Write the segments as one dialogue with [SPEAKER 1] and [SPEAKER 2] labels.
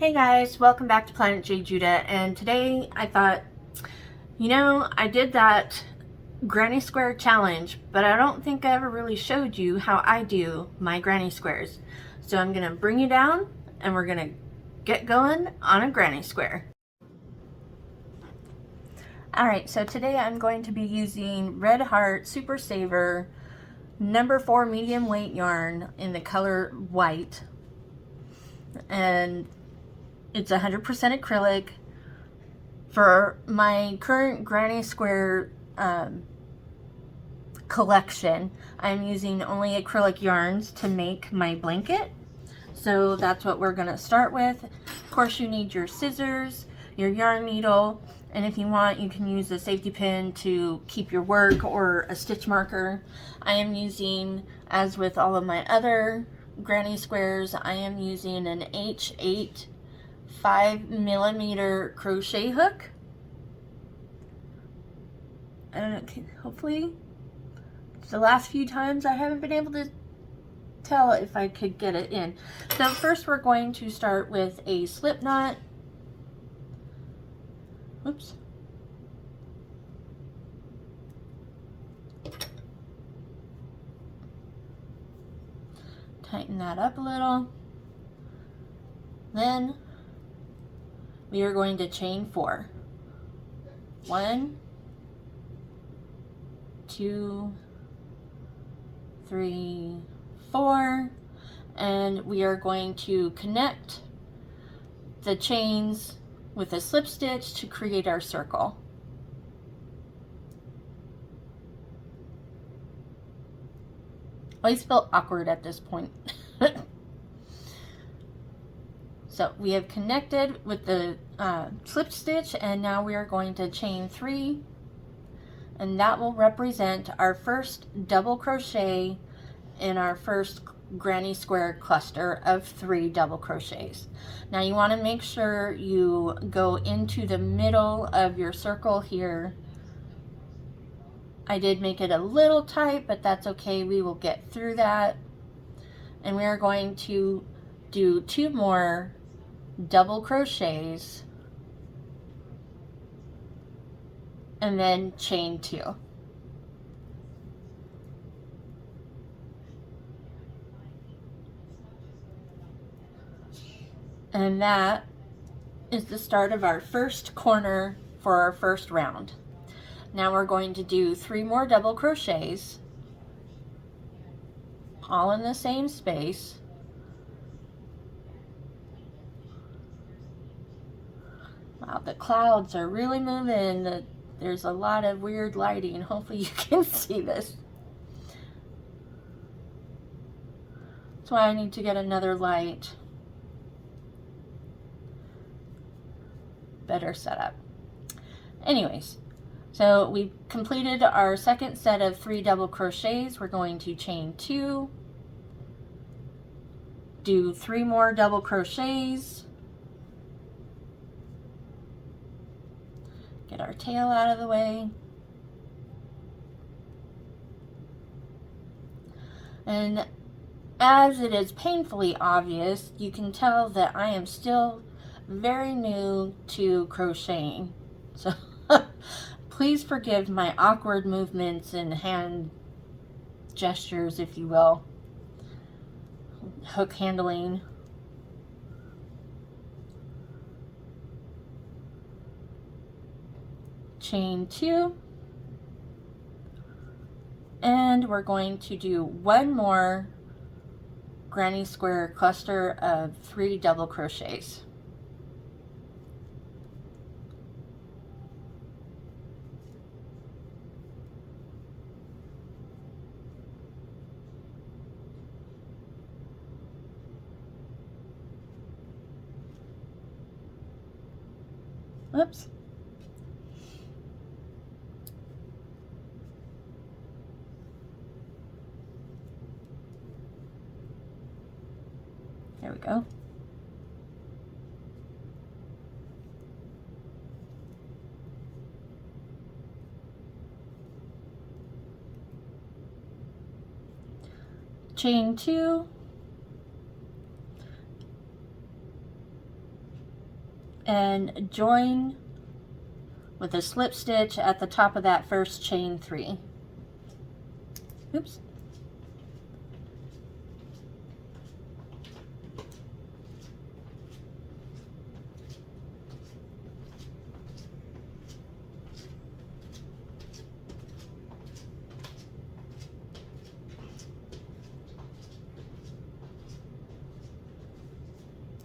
[SPEAKER 1] Hey guys, welcome back to Planet Juda, and today I thought, I did that granny square challenge, but I don't think I ever really showed you how I do my granny squares. So I'm going to bring you down and we're going to get going on a granny square. Alright, so today I'm going to be using Red Heart Super Saver number 4 medium weight yarn in the color white, and it's 100% acrylic. For my current granny square collection, I'm using only acrylic yarns to make my blanket. So that's what we're going to start with. Of course, you need your scissors, your yarn needle, and if you want, you can use a safety pin to keep your work or a stitch marker. I am using, as with all of my other granny squares, I am using an H8 5mm crochet hook. I don't know, hopefully the last few times I haven't been able to tell if I could get it in. So first we're going to start with a slip knot. Oops. Tighten that up a little. Then we are going to chain 4. 1, 2, 3, 4, and we are going to connect the chains with a slip stitch to create our circle. I always felt awkward at this point. So we have connected with the slip stitch, and now we are going to chain 3, and that will represent our first double crochet in our first granny square cluster of 3 double crochets. Now you want to make sure you go into the middle of your circle here. I did make it a little tight, but that's okay. We will get through that. And we are going to do 2 more double crochets and then chain 2. And that is the start of our first corner for our first round. Now we're going to do 3 more double crochets, all in the same space. Wow, the clouds are really moving. There's a lot of weird lighting. Hopefully you can see this. That's why I need to get another light. Better setup. Anyways, so we completed our second set of 3 double crochets. We're going to chain 2, do 3 more double crochets, get our tail out of the way, and as it is painfully obvious, you can tell that I am still very new to crocheting. So please forgive my awkward movements and hand gestures, if you will. Hook handling. Chain 2. And we're going to do 1 more granny square cluster of 3 double crochets. Oops. There we go. Chain 2, and join with a slip stitch at the top of that first chain 3. Oops.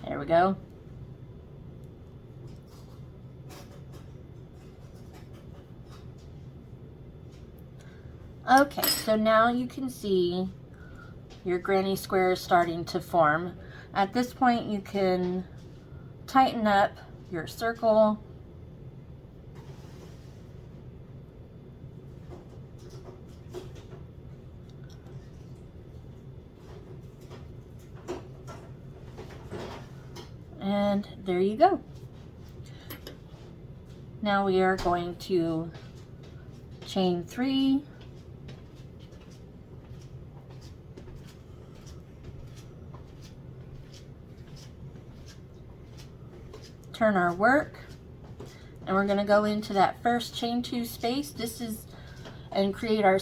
[SPEAKER 1] There we go. Okay, so now you can see your granny square is starting to form. At this point, you can tighten up your circle. And there you go. Now we are going to chain 3, turn our work, and we're going to go into that first chain 2 space. This is, and create our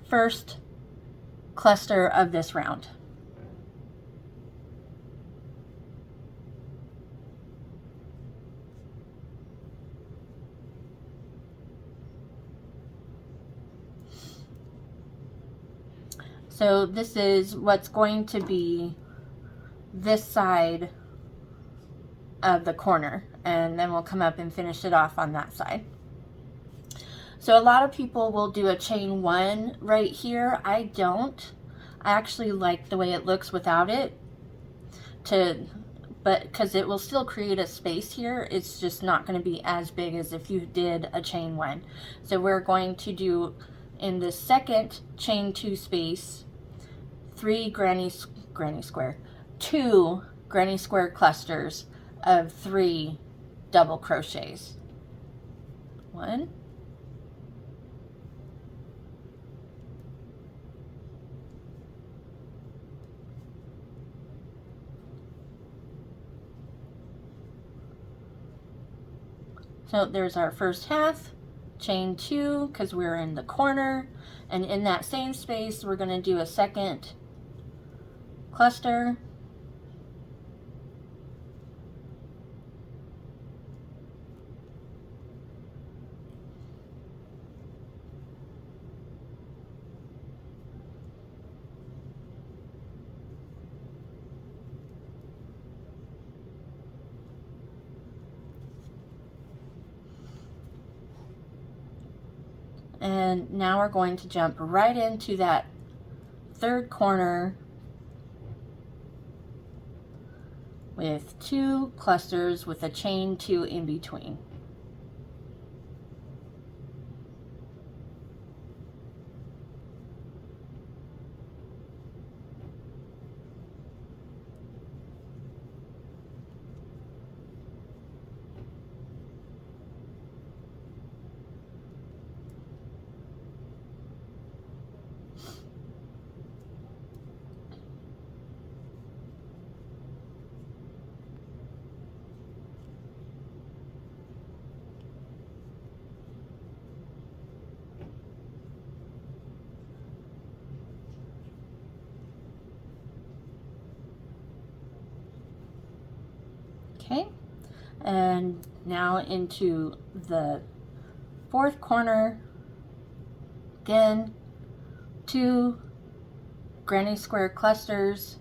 [SPEAKER 1] first cluster of this round. So this is what's going to be this side of the corner, and then we'll come up and finish it off on that side. So a lot of people will do a chain 1 right here. I don't. I actually like the way it looks without it, but because it will still create a space here, it's just not going to be as big as if you did a chain 1. So we're going to do, in the second chain 2 space, 2 granny square clusters of 3 double crochets. 1, so there's our first half, chain 2 because we're in the corner, and in that same space we're going to do a second cluster, and now we're going to jump right into that third corner with 2 clusters with a chain 2 in between. Okay, and now into the fourth corner, again, 2 granny square clusters,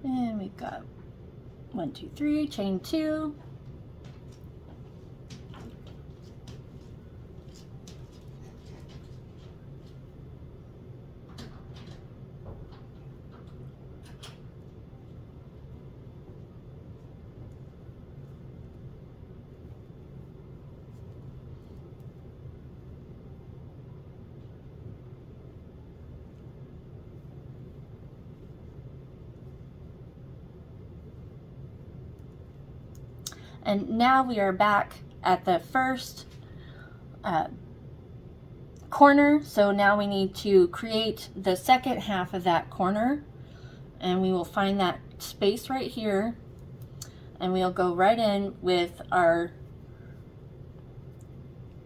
[SPEAKER 1] and we've got 1, 2, 3, chain 2, And now we are back at the first corner, so now we need to create the second half of that corner, and we will find that space right here, and we'll go right in with our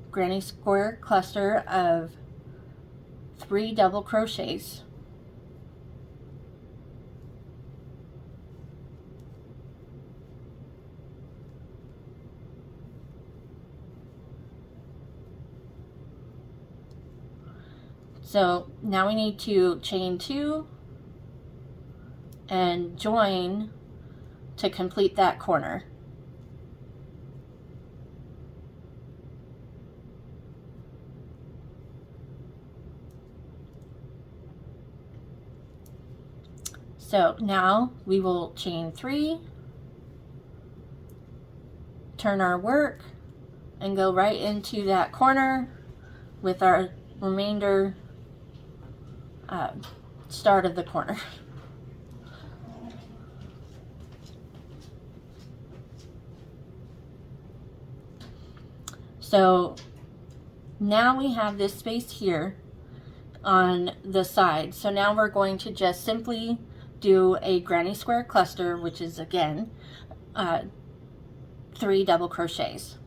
[SPEAKER 1] granny square cluster of 3 double crochets. So now we need to chain 2 and join to complete that corner. So now we will chain 3, turn our work, and go right into that corner with our remainder start of the corner. So now we have this space here on the side. So now we're going to just simply do a granny square cluster, which is again 3 double crochets.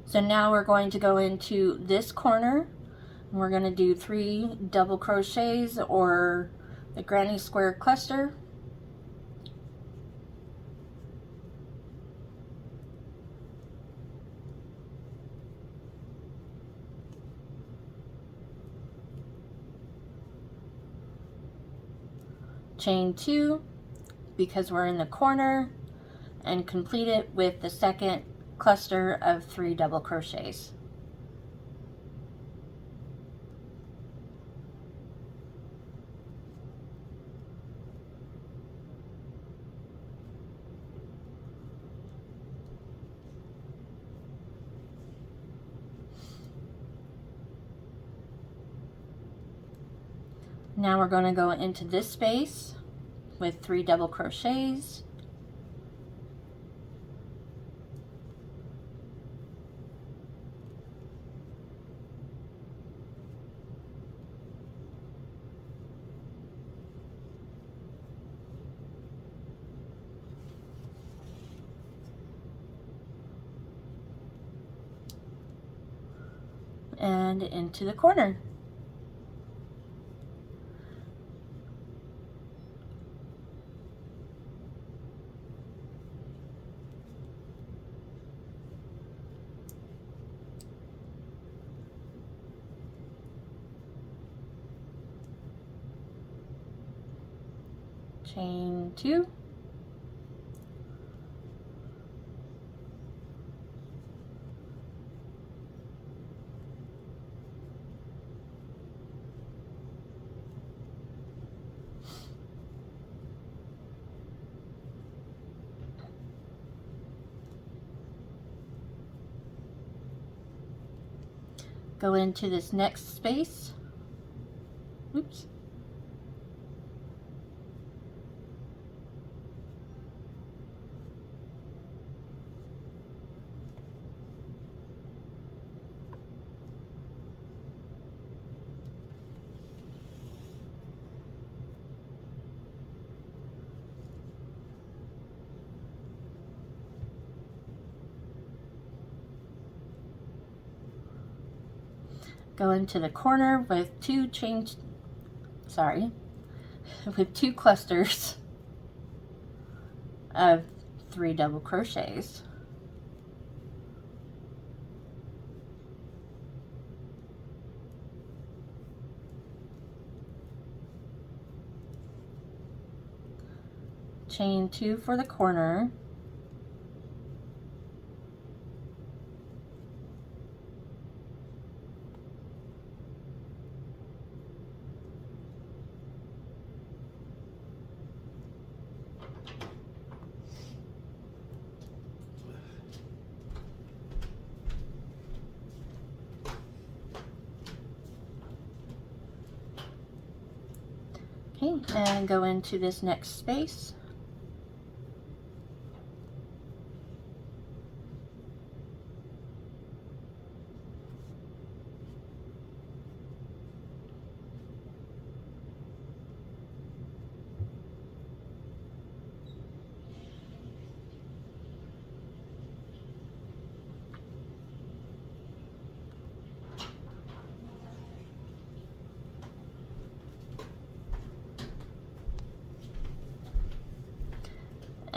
[SPEAKER 1] So now we're going to go into this corner, and we're going to do 3 double crochets or the granny square cluster. Chain 2 because we're in the corner, and complete it with the second cluster of 3 double crochets. Now we're going to go into this space with 3 double crochets. And into the corner. Chain 2. Go into this next space. Oops. Go into the corner with with 2 clusters of 3 double crochets. chain 2 for the corner, okay, and go into this next space.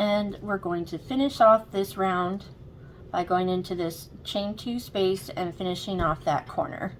[SPEAKER 1] And we're going to finish off this round by going into this chain 2 space and finishing off that corner.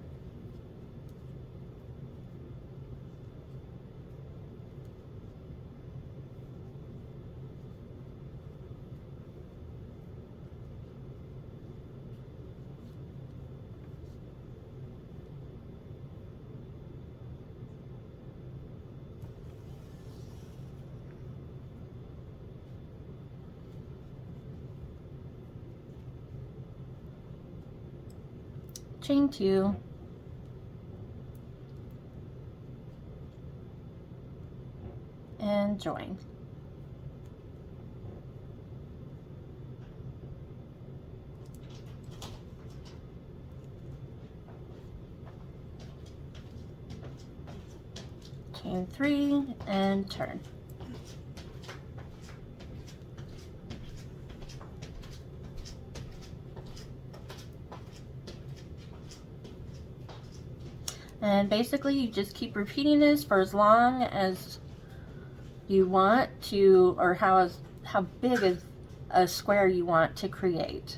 [SPEAKER 1] Chain 2, and join. Chain 3 and turn. And basically you just keep repeating this for as long as you want to, or how big a square you want to create.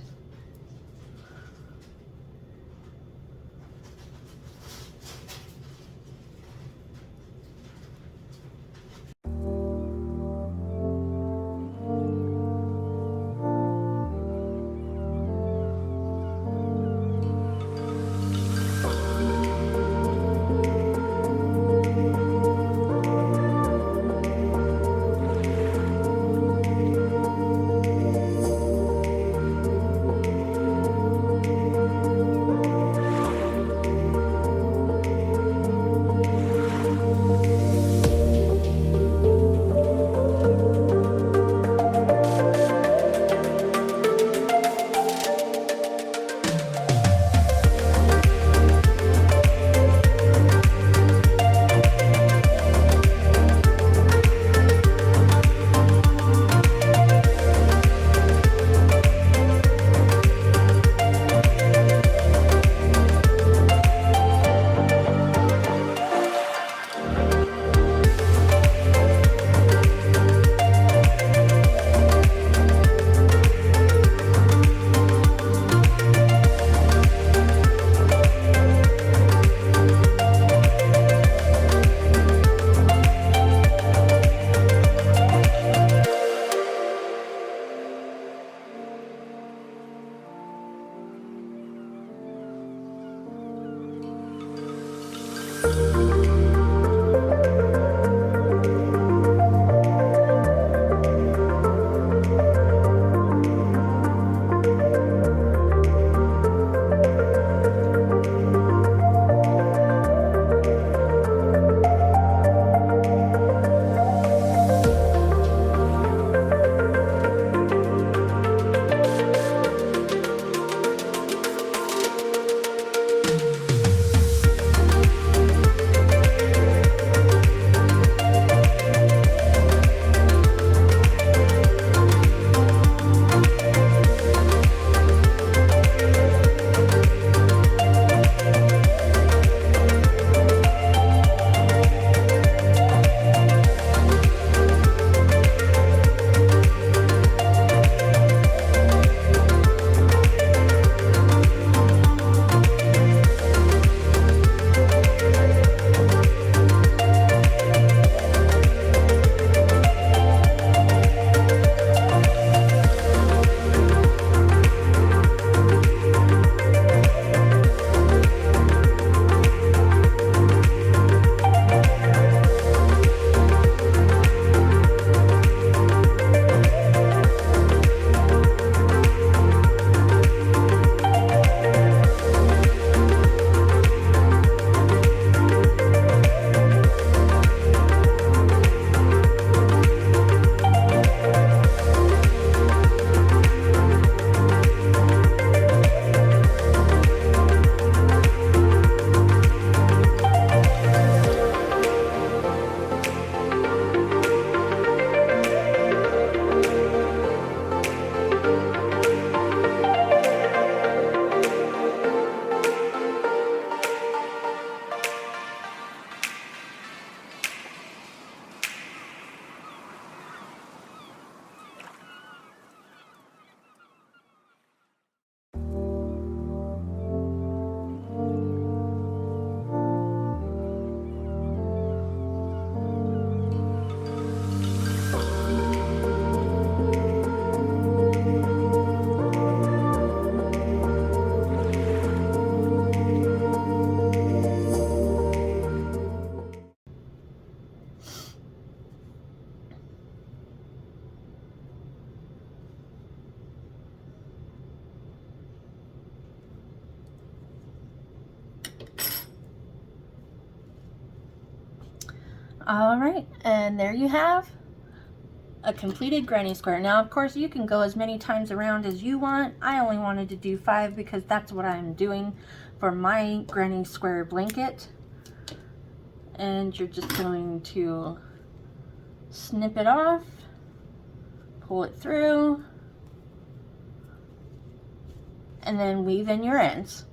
[SPEAKER 1] All right, and there you have a completed granny square. Now, of course, you can go as many times around as you want. I only wanted to do 5 because that's what I'm doing for my granny square blanket. And you're just going to snip it off, pull it through, and then weave in your ends.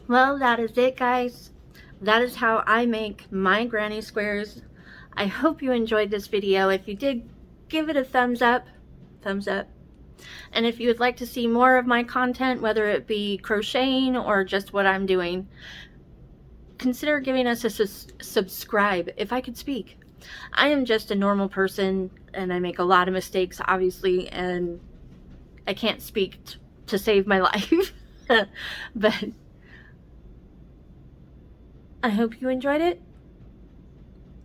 [SPEAKER 1] Well, that is it, guys. That is how I make my granny squares. I hope you enjoyed this video. If you did, give it a thumbs up. And if you would like to see more of my content, whether it be crocheting or just what I'm doing, consider giving us a subscribe. If I could speak. I am just a normal person and I make a lot of mistakes, obviously, and I can't speak to save my life. But I hope you enjoyed it,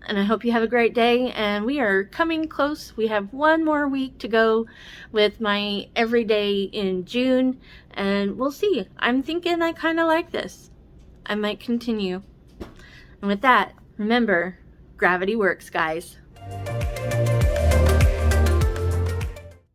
[SPEAKER 1] and I hope you have a great day. And we are coming close. We have 1 more week to go with my everyday in June, and we'll see. I'm thinking I kind of like this. I might continue. And with that, remember, gravity works, guys.